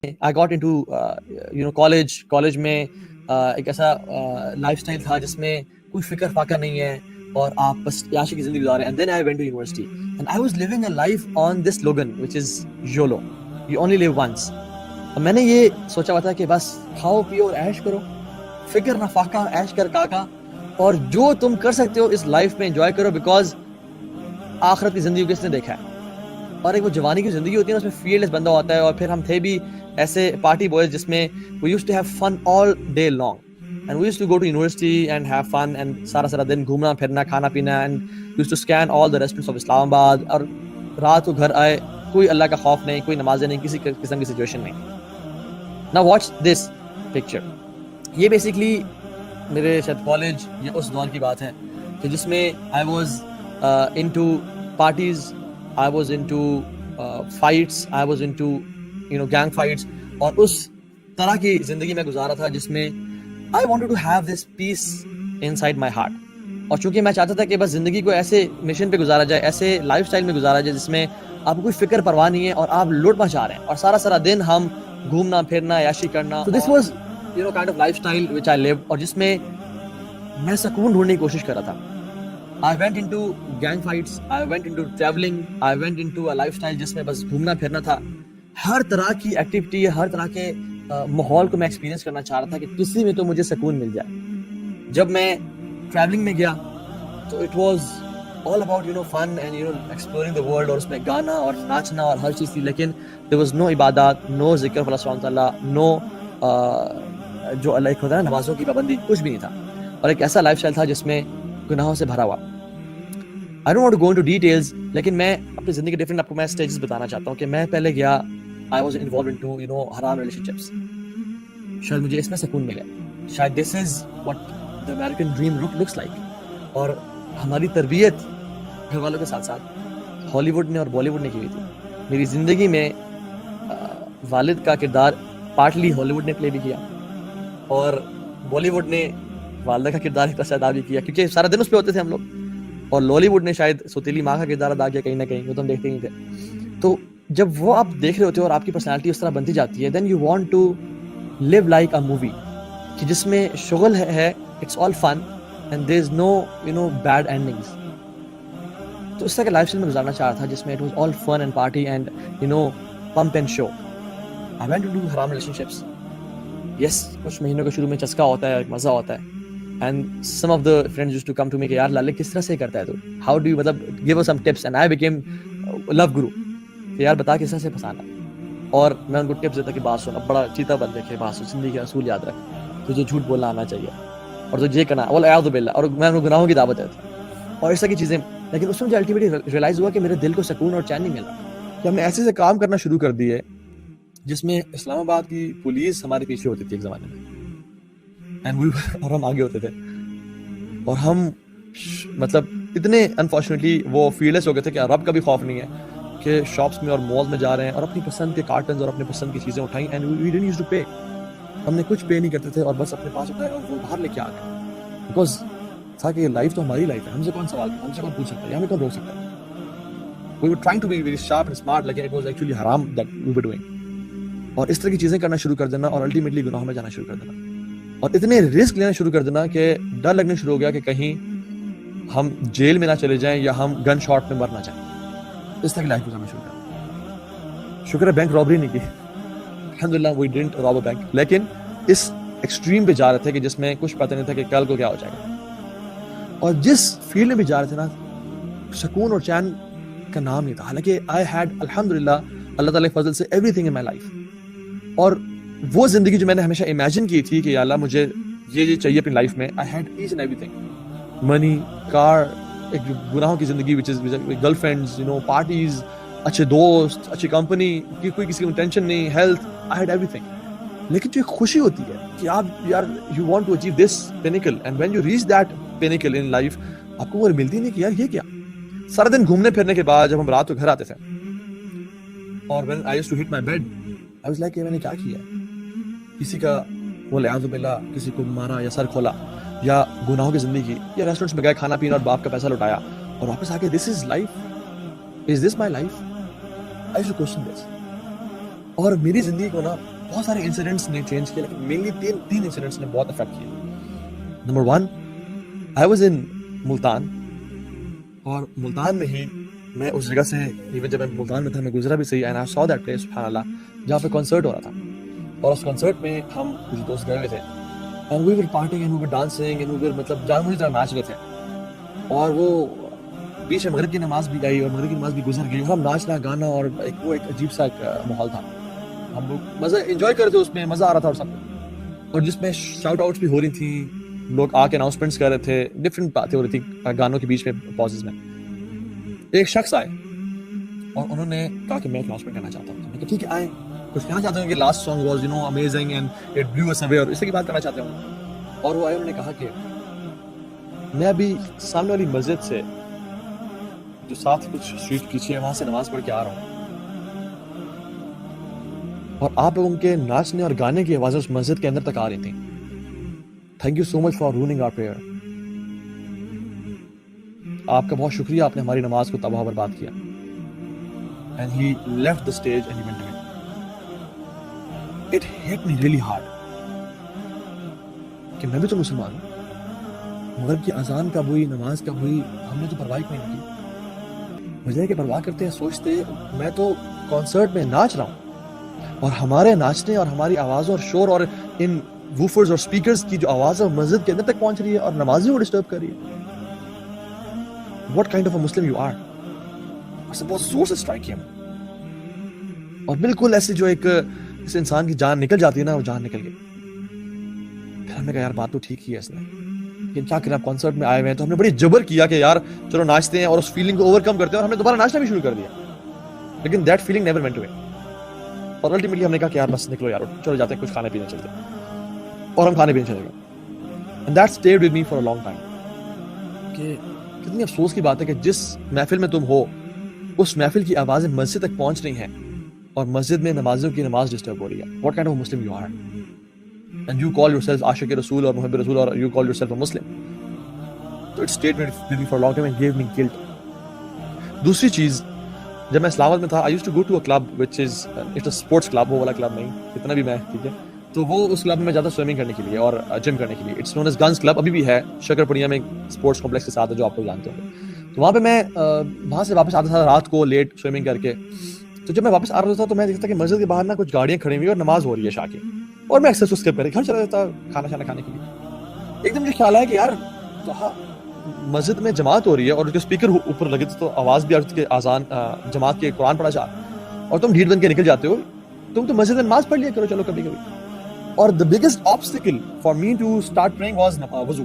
I got into college میں ایک ایسا لائف اسٹائل تھا جس میں کوئی فکر فاقہ نہیں ہے اور آپ بس عیاشی کی زندگی گزارے. And then I went to university and I was living a life on this slogan which is YOLO, you only live once. میں نے یہ سوچا ہوا تھا کہ بس کھاؤ پیو اور عیش کرو, فکر نہ فاقہ, عیش کر کاکا, اور جو تم کر سکتے ہو اس لائف میں انجوائے کرو, بیکاز آخرت کی زندگی کس نے دیکھا ہے. اور ایک وہ جوانی کی زندگی ہوتی ہے نا, اس میں فیلڈ لیس بندہ ہوتا ہے. اور پھر ہم تھے بھی ایسے پارٹی بوائز جس میں we used to have fun all day long and we used to go to university and have fun and سارا دن گھومنا پھرنا کھانا پینا, and used to scan all the restaurants of اسلام آباد. اور رات کو گھر آئے, کوئی اللہ کا خوف نہیں, کوئی نمازیں نہیں, کسی قسم کی سچویشن نہیں. Now watch this picture. یہ بیسکلی میرے شاید کالج یا اس دور کی بات ہے کہ جس میں I was into parties, I was into fights, I was into gang fights, اور اس طرح کی زندگی میں گزارا تھا جس میں I wanted to have this peace inside my heart. اور چونکہ میں چاہتا تھا کہ بس زندگی کو ایسے مشن پہ گزارا جائے, ایسے لائف سٹائل میں گزارا جائے جس میں آپ کو کوئی فکر پرواہ نہیں ہے اور آپ لوٹ مچا رہے ہیں, اور سارا دن ہم گھومنا پھرنا عیاشی کرنا. So this was kind of lifestyle which I lived, اور جس میں میں سکون ڈھونڈنے کی کوشش کر رہا تھا. I went into gang fights, I went into traveling, I went into a lifestyle جس میں بس گھومنا پھرنا تھا. ہر طرح کی ایکٹیویٹی, ہر طرح کے ماحول کو میں ایکسپیرینس کرنا چاہ رہا تھا کہ کسی میں تو مجھے سکون مل جائے. جب میں ٹریولنگ میں گیا تو it was all about fun and exploring the world, اور اس میں گانا اور ناچنا اور ہر چیز تھی, لیکن there was no عبادات, no ذکر اللہ سبحانہ تعالیٰ, no جو اللہ ایک ہوتا ہے نمازوں کی پابندی, کچھ بھی نہیں تھا. اور ایک ایسا لائف اسٹائل تھا جس میں گناہوں سے بھرا ہوا. I don't want to go into details, لیکن میں اپنی زندگی کے ڈفرینٹ آپ کو میں اسٹیجز بتانا چاہتا ہوں کہ میں پہلے گیا, I was involved into حرام relationships. شاید مجھے اس میں سکون ملے, شاید this is what the American dream looks like. اور ہماری تربیت گھر والوں کے ساتھ ساتھ ہالی ووڈ نے اور بالی ووڈ نے کی ہوئی تھی. میری زندگی میں والد کا کردار پارٹلی ہالی ووڈ نے پلے بھی کیا, اور بالی ووڈ نے والدہ کا کردار ایک طرح سے ادا بھی کیا, کیونکہ سارا دن اس پہ ہوتے تھے ہم لوگ. اور لالی ووڈ نے شاید سوتیلی ماں کا کردار ادا کیا کہیں نہ کہیں, وہ تو ہم دیکھتے ہی تھے. تو جب وہ آپ دیکھ رہے ہوتے ہو اور آپ کی پرسنالٹی اس طرح بنتی جاتی ہے, then you want to live like a movie, کہ جس میں شغل ہے, it's all fun and there is no bad endings. تو اس طرح کا لائف اسٹائل میں گزارنا چاہ رہا تھا جس میں it was all fun and party and pomp and show. I went to do حرام ریلیشن-شپس. یس, کچھ مہینوں کے شروع میں چسکا ہوتا ہے, مزہ ہوتا ہے. And some of the friends used to come to me کہ یار لالے کس طرح سے کرتا ہے تو, how do you مطلب give us some tips, and I became love guru کہ یار بتا کس طرح سے پھنسانا. اور میں ان کو ٹپس دیتا کہ بات سن, اب بڑا چیتا بن دیکھے, بات سن, زندگی کے اصول یاد رکھ, تجھے جھوٹ بولنا آنا چاہیے, اور تجھے یہ کرنا والعیاذ باللہ, اور میں ان کو گناہوں کی دعوت دیتا اور اس طرح کی چیزیں. لیکن اس میں مجھے الٹیمیٹلی ریئلائز ہوا کہ میرے دل کو سکون اور چین نہیں مل رہا, کہ ہم نے ایسے سے کام کرنا شروع کر دیے جس میں اسلام آباد کی پولیس ہمارے پیچھے ہوتی تھی ایک زمانے میں, اور ہم آگے ہوتے تھے. اور ہم مطلب اتنے انفارچونیٹلی وہ فیلڈلیس ہو گئے تھے کہ رب کا بھی خوف نہیں ہے کہ شاپس میں اور مال میں جا رہے ہیں اور اپنی پسند کے کارٹنز اور اپنے پسند کی چیزیں اٹھائیں, and we didn't used to pay. ہم نے کچھ پے نہیں کرتے تھے اور بس اپنے پاس اٹھائے اور وہ باہر لے کے آ گئے, بیکاز تھا کہ یہ لائف تو ہماری لائف ہے, ہم سے کون سوال, ہم سے کون پوچھ سکتا ہے, ہمیں کون روک سکتا ہے. We were trying to be very sharp and smart, لیکن it was actually haram that we were doing. اور اس طرح کی چیزیں کرنا شروع کر دینا اور الٹیمیٹلی گناہوں میں جانا شروع کر دینا, اور اتنے رسک لینا شروع کر دینا کہ ڈر لگنے شروع ہو گیا کہ کہیں ہم جیل میں نہ چلے جائیں یا ہم گن شاٹ میں مر نہ جائیں. اس طرح کی لائف گزارنا شروع کر. شکر ہے بینک رابری نہیں کی, الحمدللہ وی ڈڈنٹ راب اے بینک, لیکن اس ایکسٹریم پہ جا رہے تھے کہ جس میں کچھ پتہ نہیں تھا کہ کل کو کیا ہو جائے گا. اور جس فیلڈ میں بھی جا رہے تھے نا, سکون اور چین کا نام نہیں تھا, حالانکہ آئی ہیڈ الحمدللہ اللہ تعالیٰ کے فضل سے every thing in my life. اور وہ زندگی جو میں نے ہمیشہ امیجن کی تھی کہ یا اللہ مجھے یہ چاہیے اپنی لائف میں, I had each and everything, money, car, ایک گناہوں کی زندگی وچ از گرل فرینڈز, پارٹیز, اچھے دوست, اچھی کمپنی کی, کوئی کسی کو ٹینشن نہیں, ہیلتھ, آئی ہیڈ ایوری تھنگ. لیکن جو ایک خوشی ہوتی ہے کہ آپ یار you want to achieve this pinnacle, and when you reach that pinnacle in life, آپ کو وہ ملتی نہیں کہ یار یہ کیا. سارا دن گھومنے پھرنے کے بعد جب ہم رات کو گھر آتے تھے, اور when I used to hit my bed, I was like کہ میں نے کیا کیا, کسی کا والعیاذ باللہ کسی کو مارا یا سر کھولا یا گناہوں کی زندگی, یا ریسٹورینٹس میں گئے کھانا پینا اور باپ کا پیسہ لٹایا اور واپس آ کے this is life, is this my life, I should question this. اور میری زندگی کو نا بہت سارے انسیڈنٹس نے چینج کیا, لیکن مینلی تین انسیڈنٹس نے بہت افیکٹ کیا. Number 1, I was in Multan, اور ملتان میں ہی میں اس جگہ سے, ایون جب میں ملتان میں تھا میں گزرا بھی صحیح, and I so that place سبحان اللہ, جہاں پہ کنسرٹ ہو رہا تھا. اور اس کنسرٹ میں ہم کچھ دوست گئے ہوئے تھے, and we were partying and we were dancing and we were مطلب جان مجھے طرح ناچ رہے تھے. اور وہ بیچ میں مغرب کی نماز بھی آئی اور مغرب کی نماز بھی گزر گئی, اور ہم ناچنا گانا, اور وہ ایک عجیب سا ایک ماحول تھا. ہم لوگ مزہ انجوائے کر رہے تھے, اس میں مزہ آ رہا تھا اور سب, اور جس میں شاؤٹ آؤٹس بھی ہو رہی تھیں, لوگ آ کے اناؤنسمنٹس کر رہے تھے, ڈفرینٹ باتیں ہو رہی تھیں گانوں کے بیچ میں پازز میں. ایک شخص آئے اور انہوں نے کہا کہ میں اناؤنسمنٹ کرنا چاہتا ہوں. میں نے کہا ٹھیک ہے آئیں, کچھ کہنا چاہتے ہیں کہ last song was you know amazing and it blew us away, اور اس کی بات کرنا چاہتے ہوں. اور وہ آئے, انہوں نے کہا کہ میں ابھی سامنے والی مسجد سے جو ساتھ کچھ اسٹریٹ پیچھے ہے وہاں سے نماز پڑھ کے آ رہا ہوں, اور آپ لوگوں کے ناچنے اور گانے کی آوازیں اس مسجد کے اندر تک آ رہی تھیں. Thank you so much for running our prayer. آپ کا بہت شکریہ, آپ نے ہماری نماز کو تباہ برباد کیا. And he left the stage and he went away. It hit me really hard کہ میں بھی تو مسلمان ہوں, مغرب کی اذان کب ہوئی, نماز کب ہوئی, ہم نے تو پرواہ نہیں کی. بجائے کہ پرواہ کرتے ہیں سوچتے میں تو کانسرٹ میں ناچ رہا ہوں, اور ہمارے ناچنے اور ہماری آوازوں اور شور اور ان ووفرز اور سپیکرز کی جو آواز ہے مسجد کے اندر تک پہنچ رہی ہے اور نمازیوں کو ڈسٹرب کر رہی ہے. What kind of a Muslim you are? اس سے بہت زور سے اسٹرائک کیا, اور بالکل ایسے جو ایک اس انسان کی جان نکل جاتی ہے نا, وہ جان نکل گئی. پھر ہم نے کہا یار بات تو ٹھیک ہی ہے اس نے, لیکن کیا کریں, آپ کانسرٹ میں آئے ہوئے ہیں. تو ہم نے بڑی جبر کیا کہ یار چلو ناچتے ہیں اور اس فیلنگ کو اوور کم کرتے ہیں, اور ہم نے دوبارہ ناچنا بھی شروع کر دیا. لیکن that feeling never went away, اور الٹیمیٹلی ہم نے کہا کہ یار بس نکلو یار, چلو جاتے ہیں کچھ کھانے پینے چلتے ہیں, اور ہم کھانے پینے چلے گئے. And that stayed with me for a long time کہ کتنی افسوس کی بات ہے کہ جس محفل میں تم ہو اس محفل کی آوازیں مسجد تک پہنچ رہی ہیں, اور مسجد میں نمازیوں کی نماز ڈسٹرب ہو رہی ہے. What kind of a Muslim you are? And you call yourself عاشق رسول اور محب رسول, اور you call yourself a Muslim. So it stayed with me for a long time and gave me guilt. دوسری چیز, جب میں اسلام آباد میں تھا I used to go to a club which is it's a sports club, وہ والا club نہیں, اتنا بھی میں ٹھیک ہے, تو وہ اس کلب میں جاتا سوئمنگ کرنے کے لیے اور جم کرنے کے لیے. It's known as guns club, ابھی بھی ہے شکر پوریا میں, اسپورٹس کمپلیکس کے ساتھ ہے جو آپ لوگ جانتے ہوں. تو وہاں پہ میں وہاں سے واپس آتا تھا رات کو لیٹ سوئمنگ کر کے. تو جب میں واپس آ رہا تھا تو میں دیکھتا کہ مسجد کے باہر نا کچھ گاڑیاں کھڑی ہوئی اور نماز ہو رہی ہے شاہ کی, اور میں اکثر اس کے پہلے گھر چلا جاتا کھانا شانا کھانے کے لیے. ایک دم مجھے خیال آیا کہ یار مسجد میں جماعت ہو رہی ہے اور جو اسپیکر اوپر لگے تھے تو آواز بھی آ رہی تھی کہ اذان جماعت کے قرآن پڑھا جا, اور تم ڈھیٹ بن کے نکل جاتے ہو, تم تو مسجد میں نماز پڑھ لیا کرو چلو کبھی کبھی. اور the biggest obstacle for me to start praying was وضو,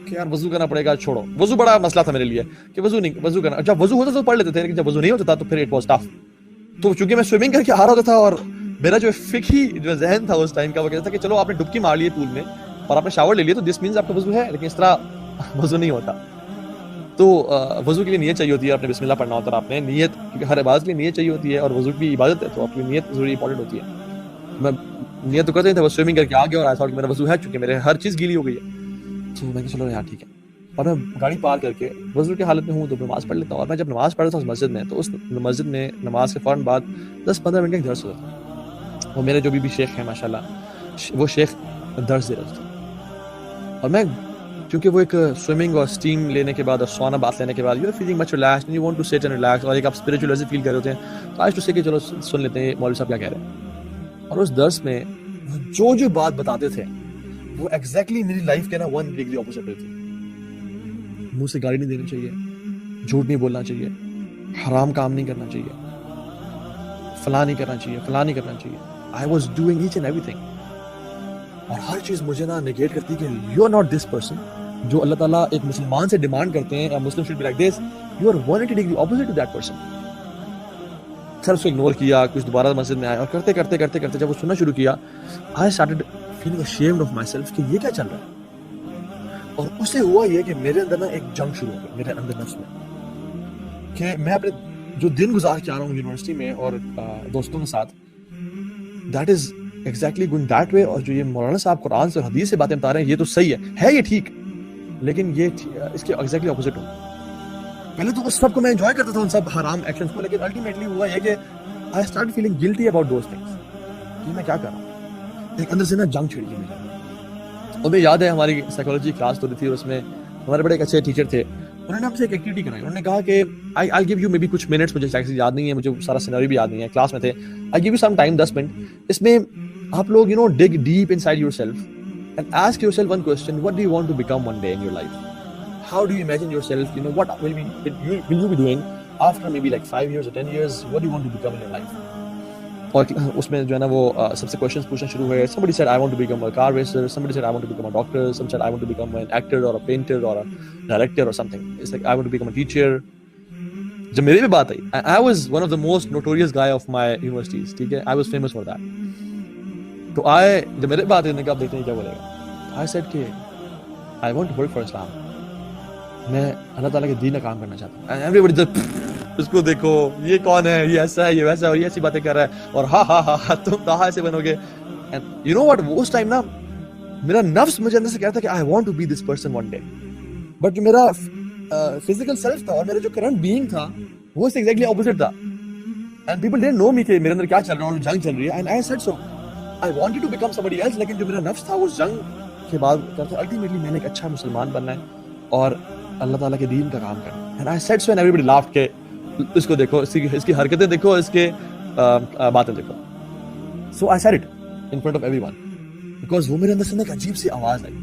کہ یار وضو کرنا پڑے گا, چھوڑو وضو بڑا مسئلہ تھا میرے لیے کہ وضو کرنا. جب وضو ہوتا تو پڑھ لیتے تھے, لیکن جب وضو نہیں ہوتا تھا تو پھر it was tough. تو چونکہ میں سوئمنگ کر کے آ رہا ہوتا تھا, اور میرا جو فقہی جو ذہن تھا اس ٹائم کا وہ کہتا تھا کہ چلو آپ نے ڈبکی مار لی پول میں اور آپ نے شاور لے لیا تو دس مینز آپ کا وضو ہے, لیکن اس طرح وضو نہیں ہوتا. تو وضو کے لیے نیت چاہیے ہوتی ہے, آپ نے بسم اللہ پڑھنا ہوتا ہے, آپ نے نیت, کیونکہ ہر عبادت کے لیے نیت چاہیے ہوتی ہے, اور وضو کی عبادت ہے تو آپ کی نیت ضروری امپورٹنٹ ہوتی ہے. میں نیت تو کرتے نہیں تھا, وہ سوئمنگ کر کے آ گیا اور ایسا کہ میرا وضو ہے, چونکہ میرے ہر چیز گیلی ہو گئی ہے. تو میں کہ چلو یار ٹھیک ہے, اور میں گاڑی پار کر کے وضو کی حالت میں ہوں تو نماز پڑھ لیتا ہوں. اور میں جب نماز پڑھ رہا تھا اس مسجد میں, تو اس مسجد میں نماز کے فوراً بعد 10-15 منٹ کا ایک درس ہوتا تھا. وہ میرے جو بھی شیخ ہیں ماشاء اللہ, وہ شیخ درس دے رہے تھے, اور میں چونکہ وہ ایک سوئمنگ اور اسٹیم لینے کے بعد اور سونا بات لینے کے بعد you are feeling much relaxed and you want to sit and relax, اور ایک آپ اسپرچوئل ایسے فیل کر رہے ہوتے ہیں, تو آج تو سے کہ چلو سن لیتے ہیں مولوی صاحب کیا کہہ رہے ہیں. اور اس درس میں جو بات بتاتے تھے وہ ایگزیکٹلی میری لائف کے نا 1 ڈگری اپوزٹ ہوتی. منہ سے گالی نہیں دینی چاہیے, جھوٹ نہیں بولنا چاہیے, حرام کام نہیں کرنا چاہیے, فلاں نہیں کرنا چاہیے, فلاں نہیں کرنا چاہیے. I was doing each and everything, اور ہر چیز مجھے نا نیگیٹ کرتی کہ you are not this person جو اللہ تعالیٰ ایک مسلمان سے ڈیمانڈ کرتے ہیں, Muslim should be like this, you are 180 degree opposite to that person. Sir اس کو اگنور کیا, کچھ دوبارہ مسجد میں آیا, اور کرتے کرتے کرتے کرتے جب وہ سننا شروع کیا, I started feeling ashamed of myself کہ یہ کیا چل رہا ہے. اور اس سے ہوا یہ کہ میرے اندر نا ایک جنگ شروع ہو گئی میرے اندر نفس میں, کہ میں اپنے جو دن گزار کے آ رہا ہوں یونیورسٹی میں اور دوستوں کے ساتھ, that is exactly going that way. اور جو یہ مولانا صاحب قرآن سے اور حدیث سے باتیں بتا رہے ہیں یہ تو صحیح ہے یہ ٹھیک, لیکن یہ اس کے ایگزیکٹلی اپوزٹ ہوں. پہلے تو اس سب کو میں انجوائے کرتا تھا, ان سب حرام ایکشنز کو, لیکن الٹیمیٹلی ہوا یہ کہ I started feeling guilty about those things. کہ میں کیا کر رہا ہوں. ایک اندر سے نا جنگ چھڑی مجھے. اور مجھے یاد ہے ہماری سائیکالوجی کلاس ہو رہی تھی اور اس میں ہمارے بڑے ایک اچھے ٹیچر تھے. انہوں نے ہم سے ایک ایکٹیویٹی کرائی. انہوں نے کہا کہ I'll give you maybe کچھ منٹس, مجھے ایکچولی یاد نہیں ہے, مجھے سارا سینیریو بھی یاد نہیں ہے, کلاس میں تھے. I'll give you some time, 10 minute. اس میں آپ لوگ dig deep inside yourself and ask yourself one question: what do you want to become one day in your life? How do you imagine yourself? What will you be doing after maybe like 5 years or 10 years? What do you want to become in your life? اور اس میں جو ہے نا وہ سب سے questions پوچھنا شروع ہوئے. Somebody said I want to become a car racer, somebody said I want to become a doctor, some said I want to become an actor or a painter or a director or something. It's like I want to become a teacher. جب میرے بھی بات آئی, I was one of the most notorious guy of my universities, ٹھیک ہے, I was famous for that. تو جب میرے بات آئی, نے کہا آپ دیکھتے ہیں کیا بولے گا. I said کہ I want to work for Islam. میں اللہ تعالیٰ کے دین کا کام کرنا چاہتا ہوں. And everybody just اس کو دیکھو, یہ کون ہے, یہ ایسا ہے, یہ ویسا ہے, اور یہ ایسی باتیں کر رہا ہے, اور ہاں تم کہاں سے بنو گے. And you know what, اس ٹائم نا میرا نفس مجھے اندر سے کہتا کہ I want to be this person one day. But جو میرا فزیکل سیلف تھا اور میرا جو کرنٹ بینگ تھا وہ اس ایگزیکٹلی اپوزٹ تھا. اینڈ پیپل ڈidn't know me کہ میرے اندر کیا چل رہا ہے, جنگ چل رہی ہے. And I said so, I wanted to become somebody else. لیکن جو میرا نفس تھا اس جنگ کے بعد کہتا الٹیمیٹلی میں نے ایک اچھا مسلمان بننا ہے اور اللہ تعالیٰ کے دین کا کام کرنا ہے. And I said so and everybody laughed کہ اس کو دیکھو, اس کی حرکتیں دیکھو, اس کے باتیں دیکھو. So I said it in front of everyone because وہ میرے اندر سے ایک عجیب سی آواز آئی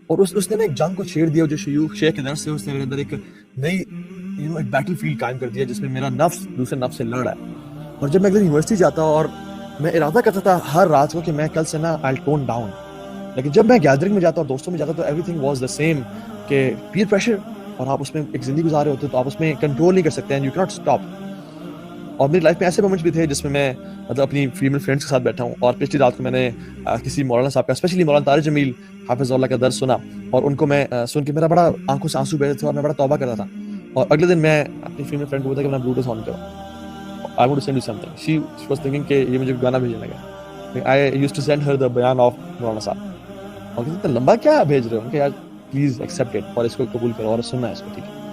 اور اس نے ایک جنگ کو چھیڑ دیا. جو شیخ کے درس سے اس نے میرے اندر ایک نئی ایک بیٹل فیلڈ قائم کر دیا جس میں میرا نفس دوسرے نفس سے لڑ رہا ہے. اور جب میں اگلے یونیورسٹی جاتا اور میں ارادہ کرتا تھا ہر رات کو کہ میں کل سے نا I'll tone down, لیکن جب میں گیدرنگ میں جاتا اور دوستوں میں جاتا تو every thing was the same کہ پیئر پریشر, اور آپ اس میں ایک زندگی گزار رہے ہوتے تو آپ اس میں کنٹرول نہیں کر سکتے ہیں, یو کینٹ اسٹاپ. اور میری لائف میں ایسے مومنٹس بھی تھے جس میں میں مطلب اپنی فیمیل فرینڈس کے ساتھ بیٹھا ہوں, اور پچھلی رات کو میں نے کسی مولانا صاحب کا, اسپیشلی مولانا طارق جمیل حافظ اللہ کا درس سنا, اور ان کو میں سن کے میرا بڑا آنکھوں سے آنسو بہ رہے تھے اور میں بڑا توبہ کرتا تھا. اور اگلے دن میں اپنی فیمیل فرینڈ کو بولا کہ میں بلوٹوتھ آن کروں, I want to send you something. She was thinking کہ یہ مجھے گانا بھیجنے لگا. I used to send her the بیان of مولانا صاحب, اور کہتے اتنا لمبا کیا بھیج رہے ہو, کہ یار پلیز ایکسیپٹ اٹ اور اس کو قبول کرو اور سننا ہے اس کو, ٹھیک ہے.